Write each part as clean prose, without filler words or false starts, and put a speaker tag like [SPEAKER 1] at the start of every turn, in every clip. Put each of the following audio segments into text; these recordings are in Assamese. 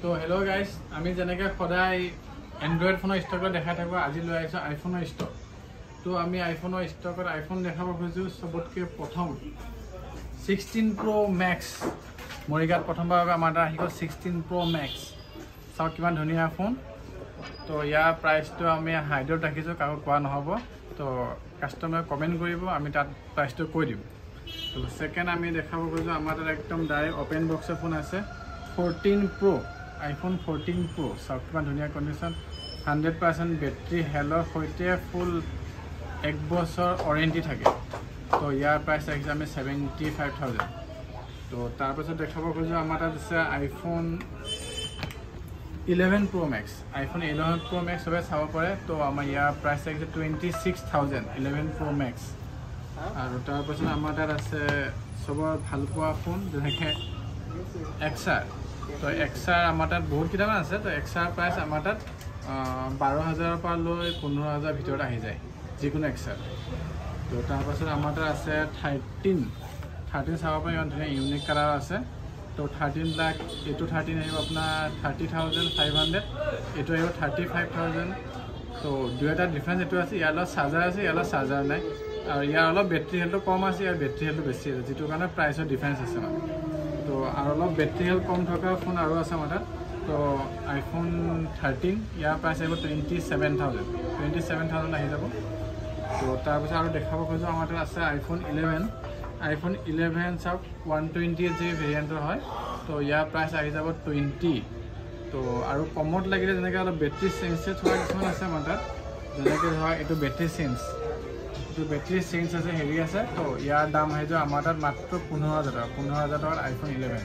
[SPEAKER 1] তো হেল্ল' গাইজ, আমি যেনেকৈ সদায় এণ্ড্ৰইড ফোনৰ ষ্টকত দেখাই থাকোঁ, আজি লৈ আহিছোঁ আইফোনৰ ষ্টক। তো আমি আইফোনৰ ষ্টকত আইফোন দেখাব খুজিছোঁ চবতকৈ প্ৰথম 16 Pro Max। মৰিগাঁৱত প্ৰথমবাৰৰ বাবে আমাৰ তাত আহি গ'ল 16 Pro Max। চাওক কিমান ধুনীয়া ফোন। তো ইয়াৰ প্ৰাইচটো আমি হাইডত ৰাখিছোঁ, কাকো কোৱা নহ'ব। তো কাষ্টমাৰে কমেণ্ট কৰিব, আমি তাত প্ৰাইচটো কৈ দিম। তো ছেকেণ্ড আমি দেখাব খুজিছোঁ আমাৰ তাত একদম ডাইৰেক্ট অ'পেন বক্সৰ ফোন আছে 14 Pro। iPhone 14 Pro চাওক কিমান ধুনীয়া কণ্ডিশ্যন, 100% বেটাৰী হেলৰ সৈতে ফুল 1 বছৰ ৱাৰেণ্টি থাকে। তো ইয়াৰ প্ৰাইচ ৰাখিছোঁ আমি 75,000। তো তাৰপাছত দেখাব খোজোঁ আমাৰ তাত আছে iPhone 11 Pro Max। iPhone 11 Pro Max চবে চাব পাৰে। তো আমাৰ ইয়াৰ প্ৰাইচ ৰাখিছে 26,000 11 Pro Max। আৰু তাৰপাছত আমাৰ তাত আছে চবৰ ভালপোৱা ফোন যেনেকৈ XR। তো XR আমাৰ তাত বহুত কেইটামান আছে। তো XR প্ৰাইচ আমাৰ তাত 12,000ৰ পৰা লৈ 15,000 ভিতৰত আহি যায় যিকোনো XR। তো তাৰপাছত আমাৰ তাত আছে 13 চাব পাৰে, ইমান ধুনীয়া ইউনিক কালাৰ আছে। তো 13 লাখ, এইটো 13 আহিব আপোনাৰ 30,500, এইটো আহিব 35,000। তো দুয়োটা ডিফাৰেঞ্চ এইটো আছে, ইয়াৰ লগত চাৰ্জাৰ আছে, ইয়াৰ লগত চাৰ্জাৰ নাই। আৰু ইয়াৰ অলপ বেটাৰী হেলটো কম আছে, ইয়াৰ বেটাৰী হেলটো বেছি আছে, যিটো কাৰণে প্ৰাইচৰ ডিফাৰেঞ্চ আছে মানে। তো আৰু অলপ বেটাৰী হেল কম থকা ফোন আৰু আছে আমাৰ তাত। তো iPhone 13 ইয়াৰ প্ৰাইচ আহিব 27,000 আহি যাব। তো তাৰপিছত আৰু দেখাব খোজোঁ আমাৰ তাত আছে iPhone 11 চাওক 128GB ভেৰিয়েণ্টৰ হয়। তো ইয়াৰ প্ৰাইচ আহি যাব 20। তো আৰু কমত লাগিলে যেনেকৈ অলপ বেটাৰী চেঞ্জেছ হোৱা কিছুমান আছে আমাৰ তাত, যেনেকৈ ধৰক এইটো বেটাৰী চেঞ্জ আছে, হেৰি আছে। তো ইয়াৰ দাম আহি যাব আমাৰ তাত মাত্ৰ 15,000 টকাত iPhone 11।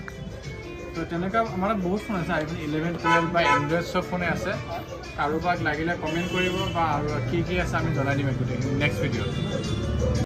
[SPEAKER 1] তো তেনেকুৱা আমাৰ তাত বহুত ফোন আছে, iPhone 11, 12 বা এণ্ড্ৰইড চব ফোনে আছে। কাৰোবাক লাগিলে কমেণ্ট কৰিব বা আৰু কি আছে আমি জনাই দিম গোটেইখিনি নেক্সট ভিডিঅ'ত।